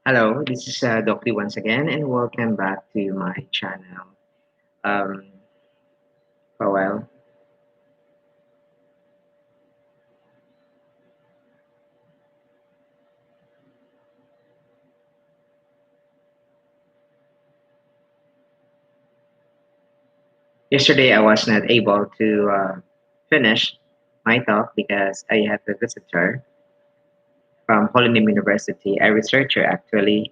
Hello, this is Dokti once again, and welcome back to my channel. Um, for a while, yesterday I was not able to finish my talk because I had a visitor from Holy Name University, a researcher actually,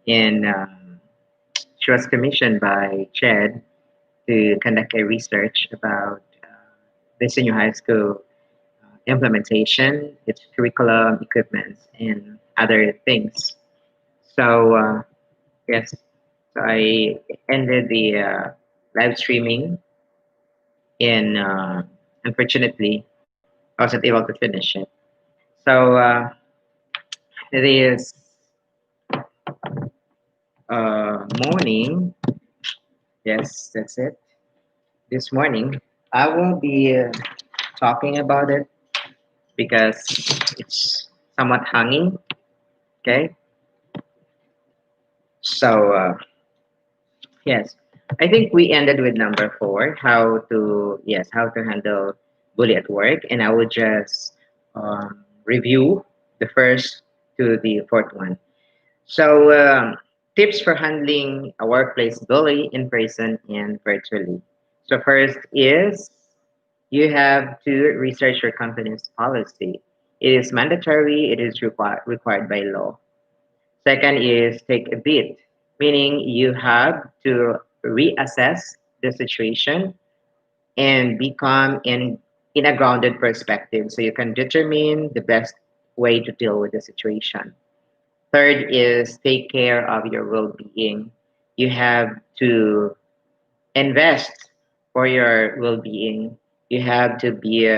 and she was commissioned by CHED to conduct a research about the senior high school implementation, its curriculum, equipment, and other things. So yes, so I ended the live streaming, and unfortunately, I wasn't able to finish it. So it is morning. Yes, that's it. This morning, I will be talking about it because it's somewhat hanging. Okay, so yes, I think we ended with number four, how to handle bully at work, and I would just review the first to the fourth one. So, tips for handling a workplace bully in person and virtually. So, first is you have to research your company's policy. It is mandatory, it is required by law. Second is take a beat, meaning you have to reassess the situation and become in a grounded perspective so you can determine the best way to deal with the situation. Third is take care of your well-being. You have to invest for your well-being. You have to be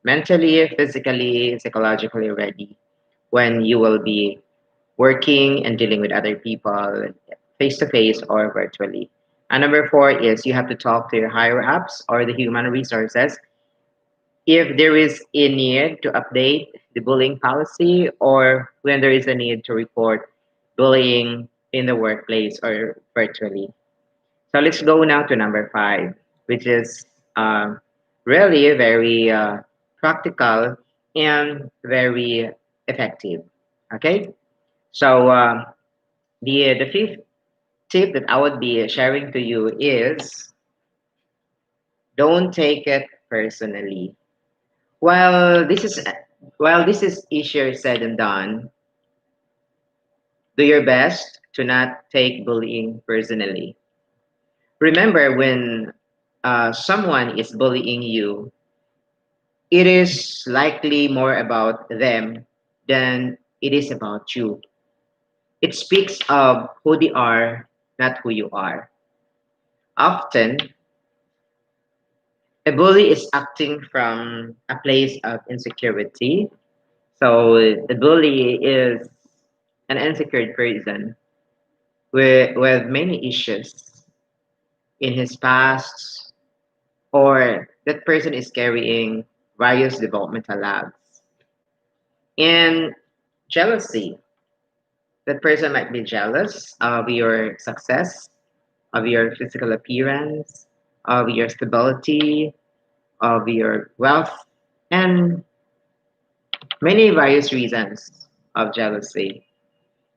mentally, physically, psychologically ready when you will be working and dealing with other people face to face or virtually. And number four is you have to talk to your higher ups or the human resources if there is a need to update the bullying policy or when there is a need to report bullying in the workplace or virtually. So let's go now to number five, which is really very practical and very effective. Okay, so the fifth tip that I would be sharing to you is don't take it personally. While this is while this is easier said than done, do your best to not take bullying personally. Remember, when someone is bullying you, it is likely more about them than it is about you. It speaks of who they are, not who you are. Often, a bully is acting from a place of insecurity. So the bully is an insecure person with many issues in his past, or that person is carrying various developmental lags. And jealousy, that person might be jealous of your success, of your physical appearance, of your stability, of your wealth, and many various reasons of jealousy.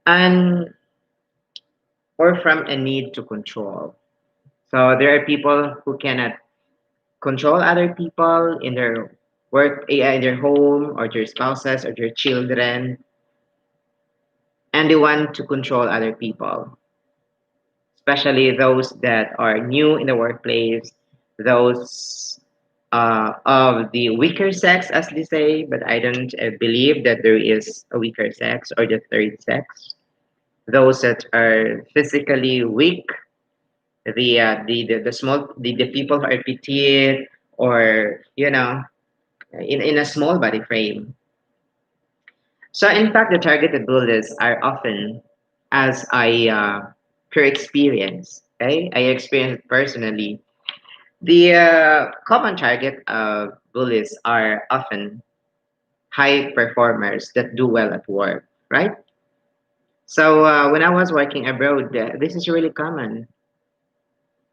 And or from a need to control. So there are people who cannot control other people in their work, in their home, or their spouses, or their children, and they want to control other people, especially those that are new in the workplace, those of the weaker sex, as they say, but I don't believe that there is a weaker sex or the third sex. Those that are physically weak, the small the people who are petite or in a small body frame. So in fact, the targeted bullies are often, as I per experience, okay, I experienced it personally. The common target of bullies are often high performers that do well at work, right? So when I was working abroad, this is really common.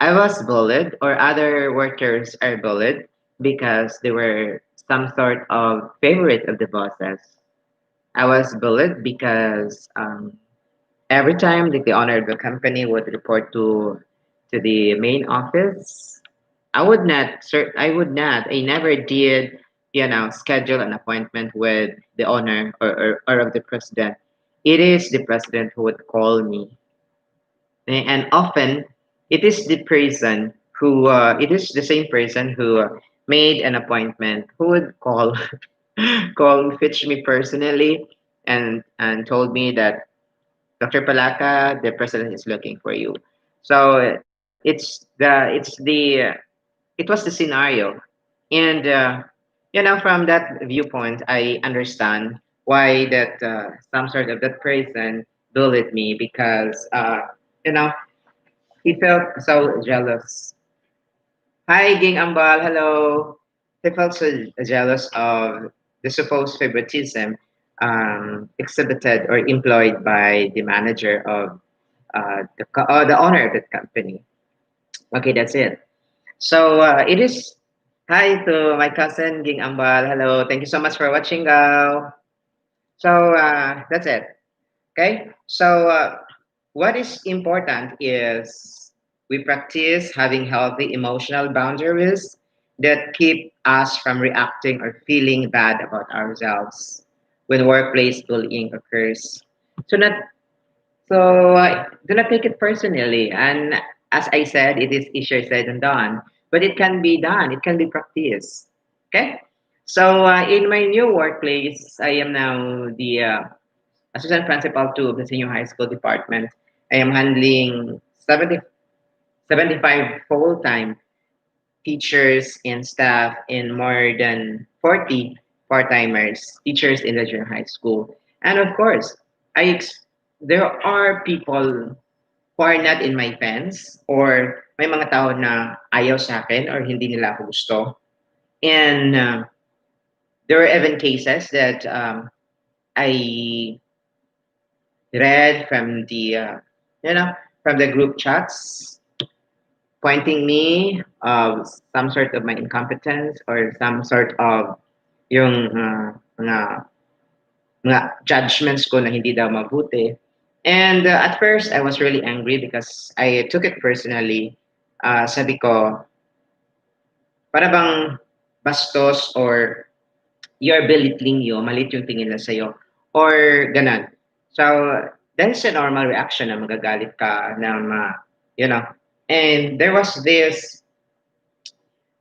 I was bullied, or other workers are bullied because they were some sort of favorite of the bosses. I was bullied because every time that the owner of the company would report to the main office, I never did, schedule an appointment with the owner, or of the president. It is the president who would call me. And often it is the same person who made an appointment who would call fetch me personally, and told me that Dr. Palaka, the president is looking for you. So it was the scenario. And from that viewpoint, I understand why that some sort of that person bullied me, because you know he felt so jealous. Hi, Ging Ambal. Hello. He felt so jealous of the supposed favoritism exhibited or employed by the manager of the owner of the company. Okay, that's it. So it is. Hi to my cousin Ging Ambal. Hello. Thank you so much for watching, Gao. So that's it. Okay. So what is important is we practice having healthy emotional boundaries that keep us from reacting or feeling bad about ourselves when workplace bullying occurs. So not do not take it personally. And as I said, it is easier said than done, but it can be done. It can be practiced. Okay. So in my new workplace, I am now the assistant principal to the senior high school department. I am handling 75 full-time teachers and staff, and more than 40 part-timers, teachers in the junior high school. And of course, there are people who are not in my fence, or may mga tao na ayaw sa akin or hindi nila ako gusto. And there were even cases that I read from you know, from the group chats, pointing me of some sort of my incompetence, or some sort of yung mga judgments ko na hindi daw mabuti. And at first, I was really angry because I took it personally. Sabi ko, para bang bastos, or you're belittling you, malit yung tingin na sa'yo, or ganan. So, that is a normal reaction na magagalit ka na you know. And there was this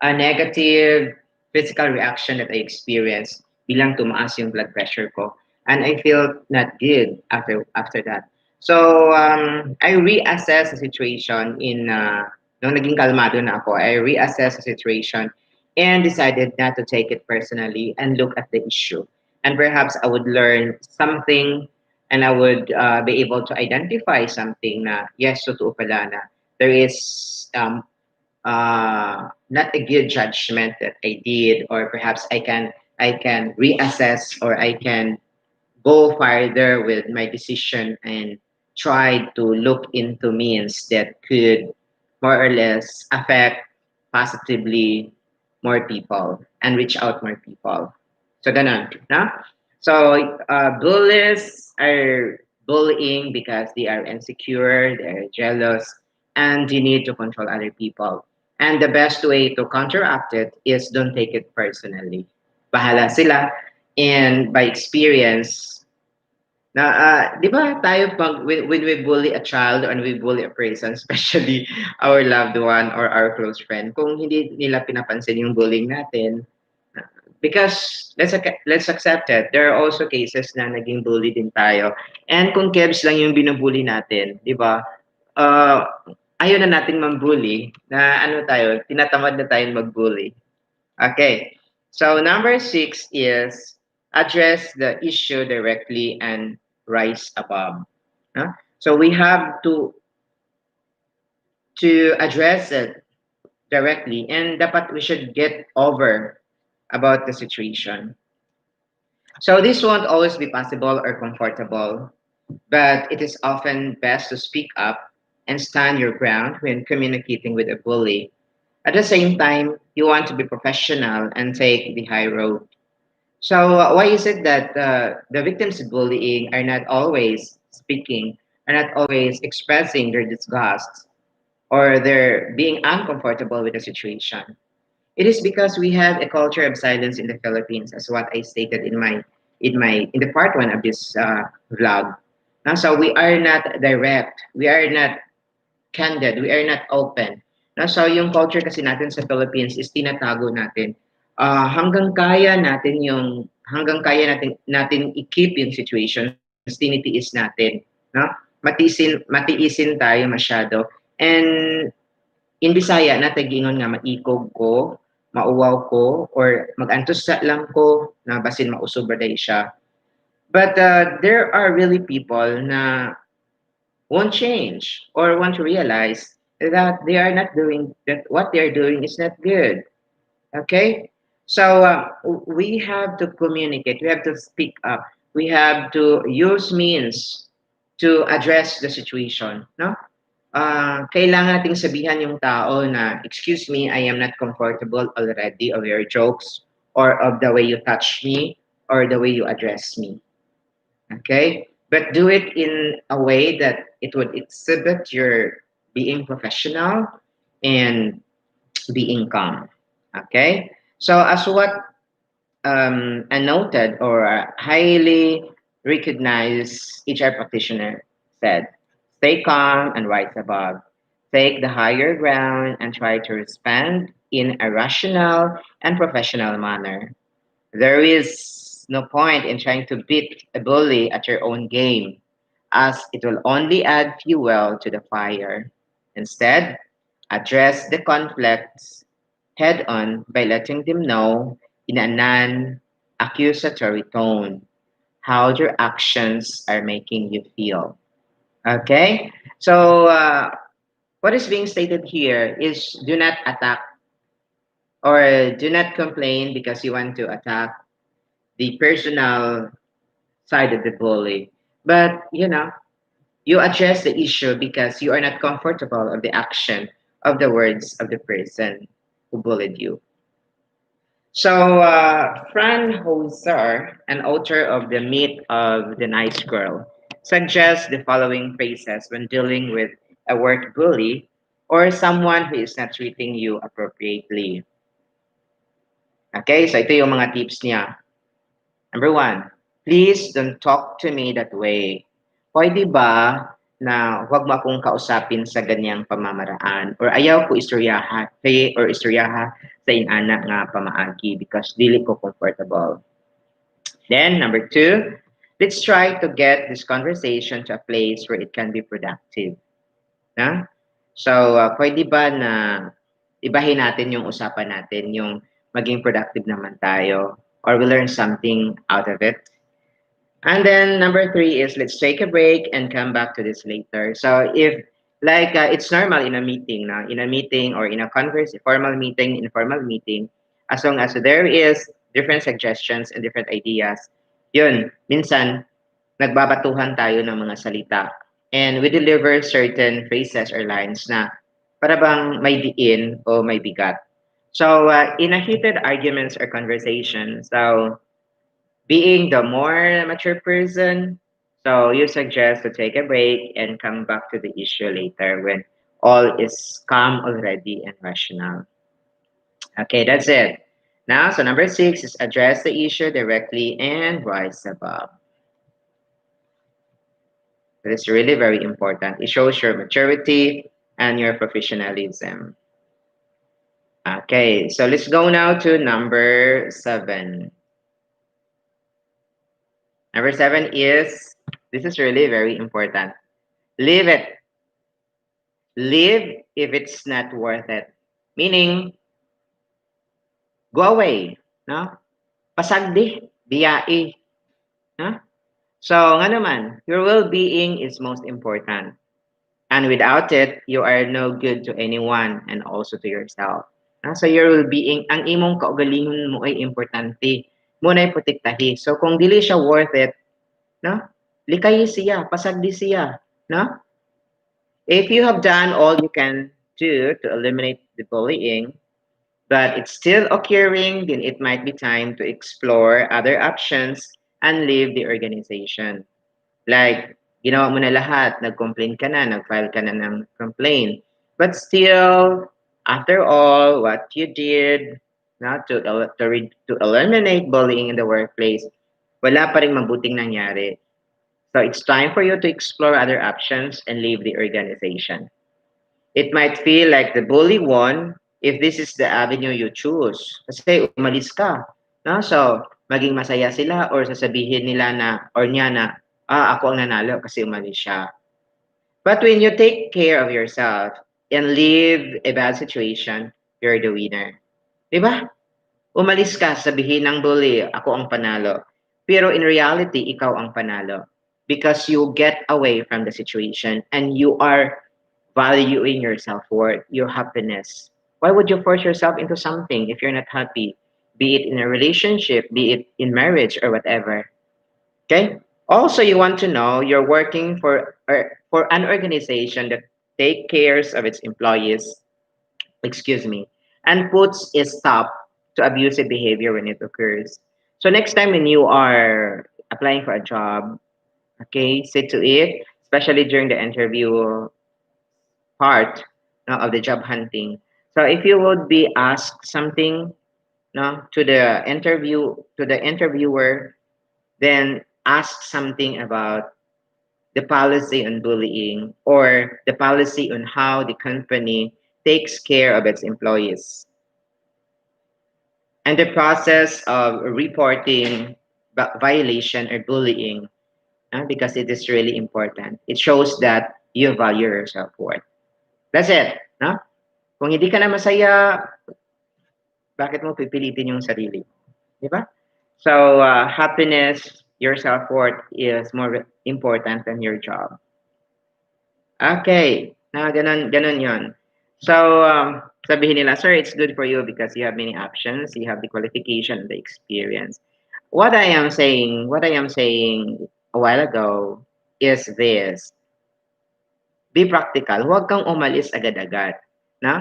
a negative physical reaction that I experienced bilang tumaas yung blood pressure ko. And I felt not good after that. So I reassessed the situation nung naging kalmado na ako, I reassessed the situation and decided not to take it personally and look at the issue. And perhaps I would learn something, and I would be able to identify something na, yes, totoo pala na there is not a good judgment that I did, or perhaps I can reassess, or I can go further with my decision and try to look into means that could more or less affect positively more people and reach out more people. So ganun, no? So bullies are bullying because they are insecure, they are jealous, and they need to control other people. And the best way to counteract it is don't take it personally. Bahala sila. And by experience, di ba tayo when we bully a child or we bully a person, especially our loved one or our close friend, kung hindi nila pinapansin yung bullying natin, because let's accept it. There are also cases na naging bully din tayo. And kung kebs lang yung binubully natin, di ba? Uh, ayaw na nating mambully, na ano tayo, tinatamad na tayong magbully. Okay. So number 6 is address the issue directly and rise above. No? So we have to address it directly, and dapat we should get over about the situation. So this won't always be possible or comfortable. but it is often best to speak up and stand your ground when communicating with a bully. At the same time, you want to be professional and take the high road. So, why is it that the victims of bullying are not always speaking, are not always expressing their disgust, or they're being uncomfortable with the situation? It is because we have a culture of silence in the Philippines, as what I stated in the part one of this vlog. So we are not direct, we are not candid, we are not open. So yung culture kasi natin sa Philippines is tinatago natin. Hanggang kaya natin i-keep yung situations, tinitiis natin, no? Matiisin tayo masyado. And in Bisaya na tagingon nga maikog ko, mauwaw ko, or magantos sa lang ko na basin mausog ba day siya. But there are really people na won't change or want to realize that they are not doing that what they are doing is not good. Okay, so we have to communicate, we have to speak up, we have to use means to address the situation, no? Kailangan nating sabihan yung tao na, excuse me, I am not comfortable already of your jokes or of the way you touch me or the way you address me. Okay? But do it in a way that it would exhibit your being professional and being calm. Okay? So, as what a noted or a highly recognized HR practitioner said, stay calm and rise above. Take the higher ground and try to respond in a rational and professional manner. There is no point in trying to beat a bully at your own game, as it will only add fuel to the fire. Instead, address the conflicts head on by letting them know in a non accusatory tone how your actions are making you feel. Okay? So, what is being stated here is do not attack or do not complain because you want to attack the personal side of the bully. But, you address the issue because you are not comfortable of the action of the words of the person who bullied you. So, Fran Hoser, an author of The Myth of the Nice Girl, suggests the following phrases when dealing with a work bully or someone who is not treating you appropriately. Okay, so ito yung mga tips niya. Number one, please don't talk to me that way. Pwede ba na huwag mo akong kausapin sa ganyang pamamaraan? Or ayaw ko istoryaha, or istoryaha sa inana nga pamaagi because dili ko comfortable. Then, number two, let's try to get this conversation to a place where it can be productive. Na? So, pwede ba na ibahin natin yung usapan natin, yung maging productive naman tayo, or we learn something out of it. And then number three is let's take a break and come back to this later. So if like it's normal in a meeting, na in a meeting or in a converse, formal meeting, informal meeting, as long as there is different suggestions and different ideas, yun, minsan nagbabatuhan tayo ng mga salita. And we deliver certain phrases or lines na para bang may diin o may bigat. So in a heated arguments or conversation, so being the more mature person, so you suggest to take a break and come back to the issue later when all is calm already and rational. Okay, that's it. Now, so number six is address the issue directly and rise above. That is really very important. It shows your maturity and your professionalism. Okay, so let's go now to number seven. Number seven is this is really very important. Leave it. Leave if it's not worth it. Meaning, go away. No? Pasagdi, biyai. No? So, nga naman, your well-being is most important. And without it, you are no good to anyone and also to yourself. So, your well-being, ang imong kaugalingon mo ay importante. Mo na protektahi. So, kung dili siya worth it, no? Likayi siya, pasagdi siya, no? If you have done all you can do to eliminate the bullying, but it's still occurring, then it might be time to explore other options and leave the organization. Like, ginawa mo na lahat, nag-complain ka na, nag-file ka na ng complaint. But still, after all, what you did not to eliminate bullying in the workplace, wala pa rin mabuting nangyari. So it's time for you to explore other options and leave the organization. It might feel like the bully won if this is the avenue you choose. Kasi umalis ka. No? So, maging masaya sila or sasabihin nila na, or niya na, ako ang nanalo kasi umalis siya. But when you take care of yourself and leave a bad situation, you're the winner. Diba? Umalis ka, sabihin ng bully, ako ang panalo. Pero in reality, ikaw ang panalo. Because you get away from the situation and you are valuing your self-worth, your happiness. Why would you force yourself into something if you're not happy? Be it in a relationship, be it in marriage or whatever. Okay? Also, you want to know you're working for an organization that take cares of its employees, excuse me, and puts a stop to abusive behavior when it occurs. So next time when you are applying for a job, okay, sit to it, especially during the interview part, no, of the job hunting. So if you would be asked something, no, to the interviewer, then ask something about the policy on bullying or the policy on how the company takes care of its employees and the process of reporting violation or bullying, because it is really important. It shows that you value your self-worth. That's it. No? Kung hindi ka na masaya, bakit mo pipilitin yung sarili? Di ba? So, happiness, your self-worth is more important than your job. Okay. Ganun yon. So, sabihin nila, sir, it's good for you because you have many options, you have the qualification, the experience. What I am saying a while ago is this. Be practical. Huwag kang umalis agad-agad. No?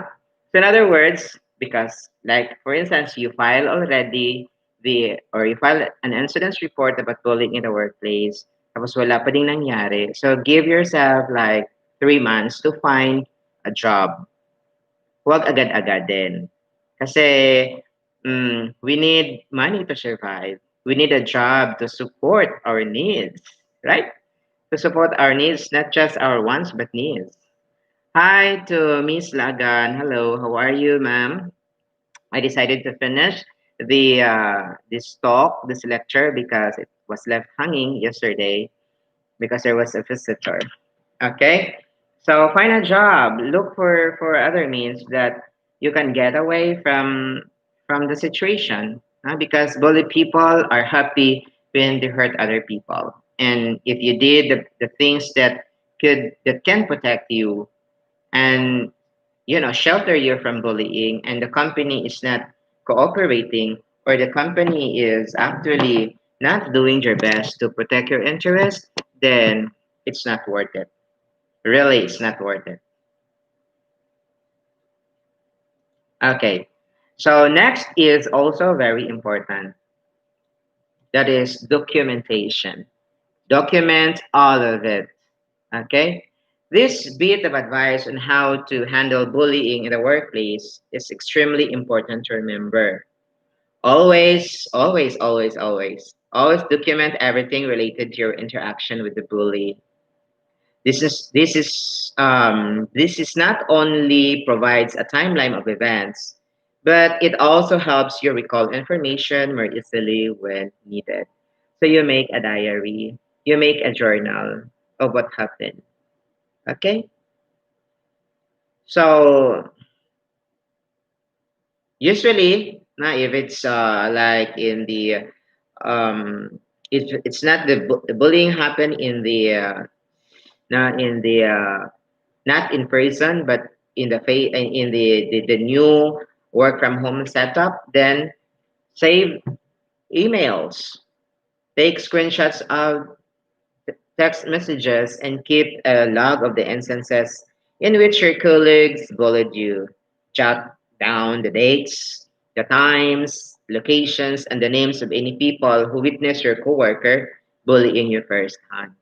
So in other words, because like for instance, you file already you file an incident report about bullying in the workplace, tapos wala pa ding nangyari. So give yourself like 3 months to find a job. Huwag agad-agad din. Kasi we need money to survive. We need a job to support our needs, right? To support our needs, not just our wants, but needs. Hi to Miss Lagan. Hello, how are you, ma'am? I decided to finish this talk, this lecture, because it was left hanging yesterday because there was a visitor. Okay, so find a job. Look for other means that you can get away from the situation. Because bully people are happy when they hurt other people, and if you did the things that can protect you and shelter you from bullying, and the company is not cooperating, or the company is actually not doing their best to protect your interest, then it's not worth it. Really, it's not worth it. Okay, so next is also very important, that is documentation. Document all of it. Okay, this bit of advice on how to handle bullying in the workplace is extremely important to remember. Always document everything related to your interaction with the bully. This is not only provides a timeline of events, but it also helps you recall information more easily when needed. So you make a diary, you make a journal of what happened. Okay? So usually, if it's like in the it's not the bullying happen in the not in the not in person, but in the new work from home setup, then save emails, take screenshots of text messages, and keep a log of the instances in which your colleagues bullied you. Jot down the dates, the times, locations, and the names of any people who witnessed your coworker bullying you firsthand.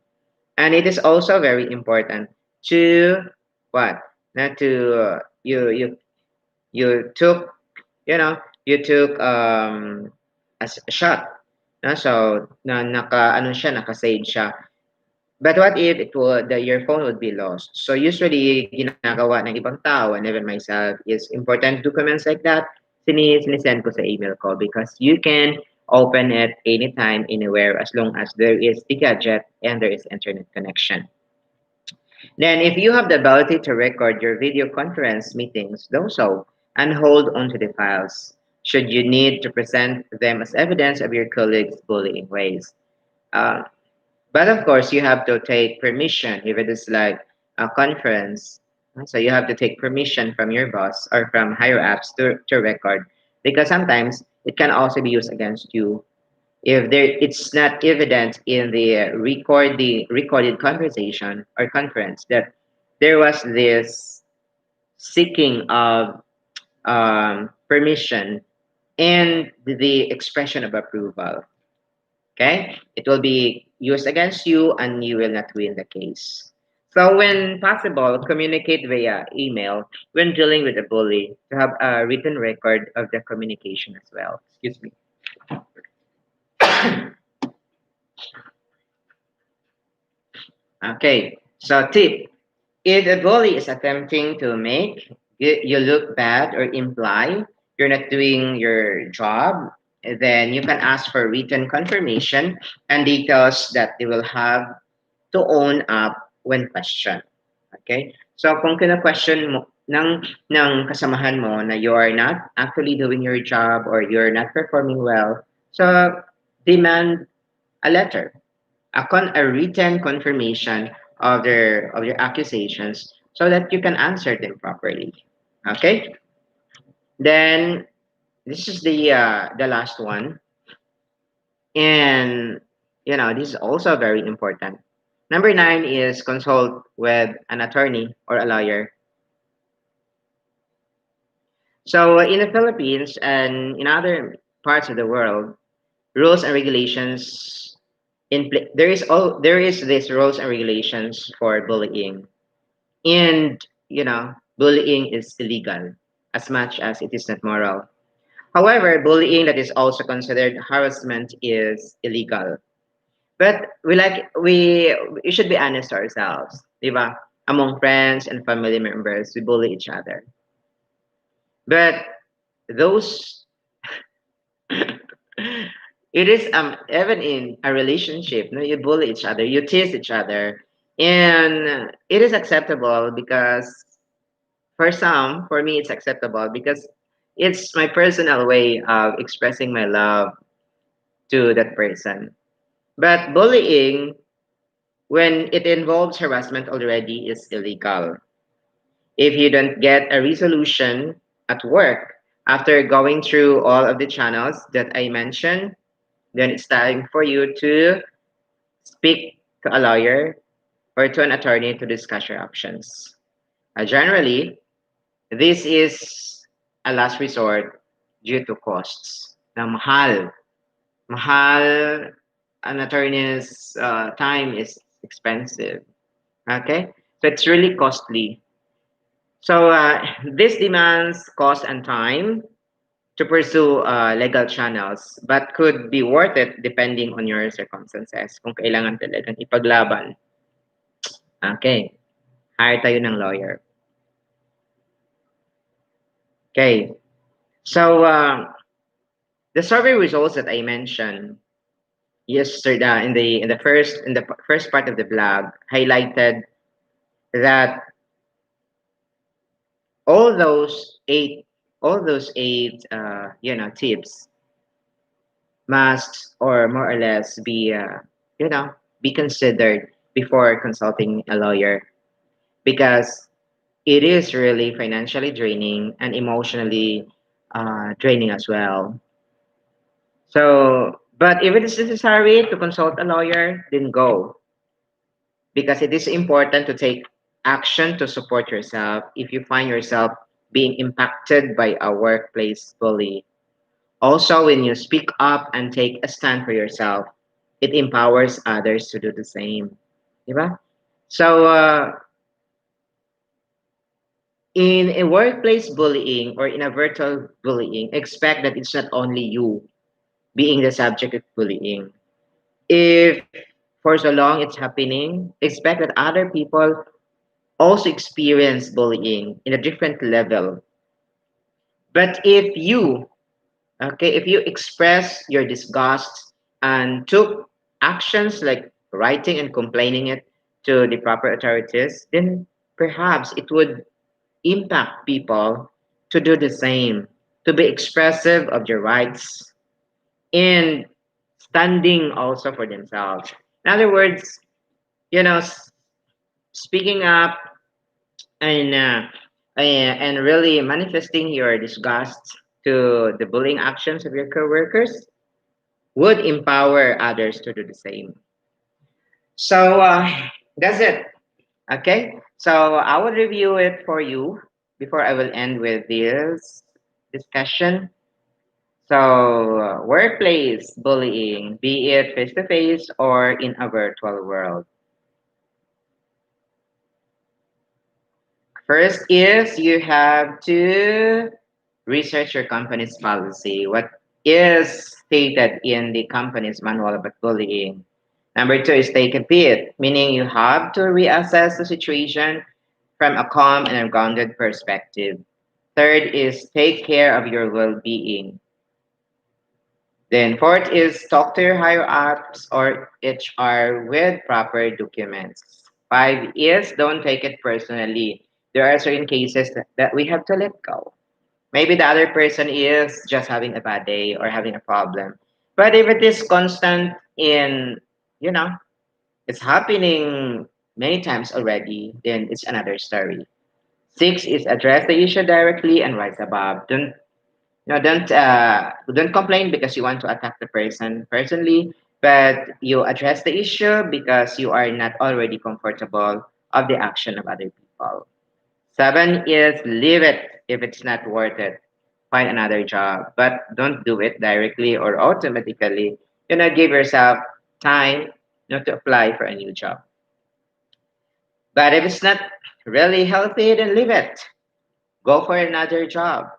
And it is also very important to what? Not to you took you took as a shot. No? So na naka ano siya naka-save siya. But what if your phone would be lost? So usually ginagawa ng ibang tao and even myself is important documents like that sinisend ko sa email ko because you can open it anytime anywhere as long as there is the gadget and there is internet connection. Then, if you have the ability to record your video conference meetings, do so and hold onto the files should you need to present them as evidence of your colleagues' bullying ways. Uh, but of course, you have to take permission if it is like a conference. So you have to take permission from your boss or from higher ups to record because sometimes it can also be used against you if there it's not evident in the recorded conversation or conference that there was this seeking of permission and the expression of approval. Okay, it will be used against you and you will not win the case. So when possible, communicate via email when dealing with a bully to have a written record of the communication as well. Excuse me. Okay, so tip. If a bully is attempting to make you look bad or imply you're not doing your job, then you can ask for written confirmation and details that they will have to own up when questioned. Okay? So kung kina-question mo ng kasamahan mo na you are not actually doing your job or you're not performing well, so demand a letter a written confirmation of your accusations so that you can answer them properly. Okay. Then this is the last one, and this is also very important. Number 9 is consult with an attorney or a lawyer. So in the Philippines and in other parts of the world, rules and regulations there is this rules and regulations for bullying. And, bullying is illegal as much as it is not moral. However, bullying that is also considered harassment is illegal. But we should be honest to ourselves, di ba? Among friends and family members, we bully each other. But those it is even in a relationship, no, you bully each other, you tease each other, and it is acceptable because for me, it's acceptable because it's my personal way of expressing my love to that person. But bullying, when it involves harassment already, is illegal. If you don't get a resolution at work after going through all of the channels that I mentioned, then it's time for you to speak to a lawyer or to an attorney to discuss your options. Generally, this is a last resort due to costs. Na mahal. Mahal, an attorney's time is expensive. Okay? So it's really costly. So this demands cost and time to pursue legal channels but could be worth it depending on your circumstances kung kailangan talagang ipaglaban. Okay. Hire tayo ng lawyer. Okay. So the survey results that I mentioned yesterday in the first part of the blog highlighted that all those eight all those eight tips must or more or less you know be considered before consulting a lawyer because it is really financially draining and emotionally draining as well. So, but if it is necessary to consult a lawyer, then go. because it is important to take action to support yourself if you find yourself being impacted by a workplace bully. Also, when you speak up and take a stand for yourself, it empowers others to do the same. Diba? So, in a workplace bullying or in a virtual bullying, expect that it's not only you being the subject of bullying. If for so long it's happening, expect that other people also experience bullying in a different level. But if you, okay, if you express your disgust and took actions like writing and complaining it to the proper authorities, then perhaps it would impact people to do the same, to be expressive of their rights and standing also for themselves. In other words, speaking up and and really manifesting your disgust to the bullying actions of your coworkers would empower others to do the same. So that's it. Okay. So I will review it for you before I will end with this discussion. So, workplace bullying, be it face to face or in a virtual world. First is you have to research your company's policy. What is stated in the company's manual about bullying? Number two is take a beat, meaning you have to reassess the situation from a calm and a grounded perspective. Third is take care of your well being. Then fourth is talk to your higher ups or HR with proper documents. Five is don't take it personally. There are certain cases that we have to let go. Maybe the other person is just having a bad day or having a problem. But if it is constant in, you know, it's happening many times already, then it's another story. Six is address the issue directly and rise above. Don't complain because you want to attack the person personally, but you address the issue because you are not already comfortable of the action of other people. Seven is leave it if it's not worth it. Find another job, but don't do it directly or automatically. Give yourself time to apply for a new job. But if it's not really healthy, then leave it. Go for another job.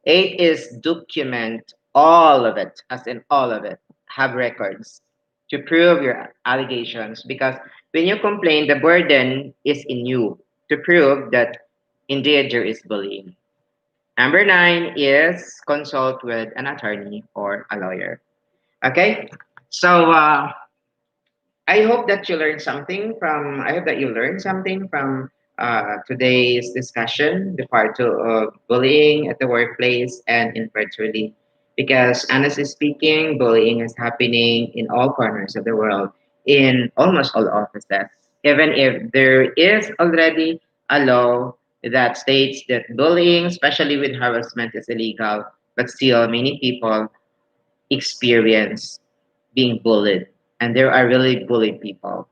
Eight is document all of it, as in all of it. Have records to prove your allegations because when you complain, the burden is in you to prove that indeed there is bullying. Number nine is consult with an attorney or a lawyer. Okay, so I hope that you learned something from today's discussion, the part two of bullying at the workplace and in virtually. Because honestly speaking, bullying is happening in all corners of the world, in almost all offices. Even if there is already a law that states that bullying, especially with harassment, is illegal, but still many people experience being bullied, and there are really bullied people.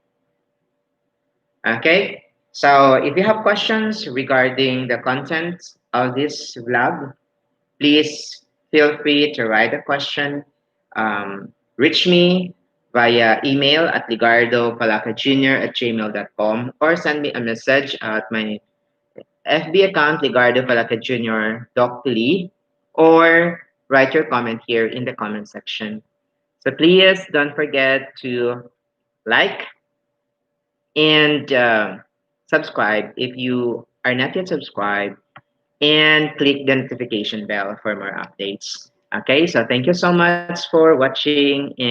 Okay, so if you have questions regarding the content of this vlog, please feel free to write a question. Reach me via email at ligardopalacajr@gmail.com or send me a message at my FB account, Ligardo Palaca Jr. Doc Lee, or write your comment here in the comment section. So please don't forget to like and subscribe if you are not yet subscribed, and click the notification bell for more updates. Okay, so thank you so much for watching and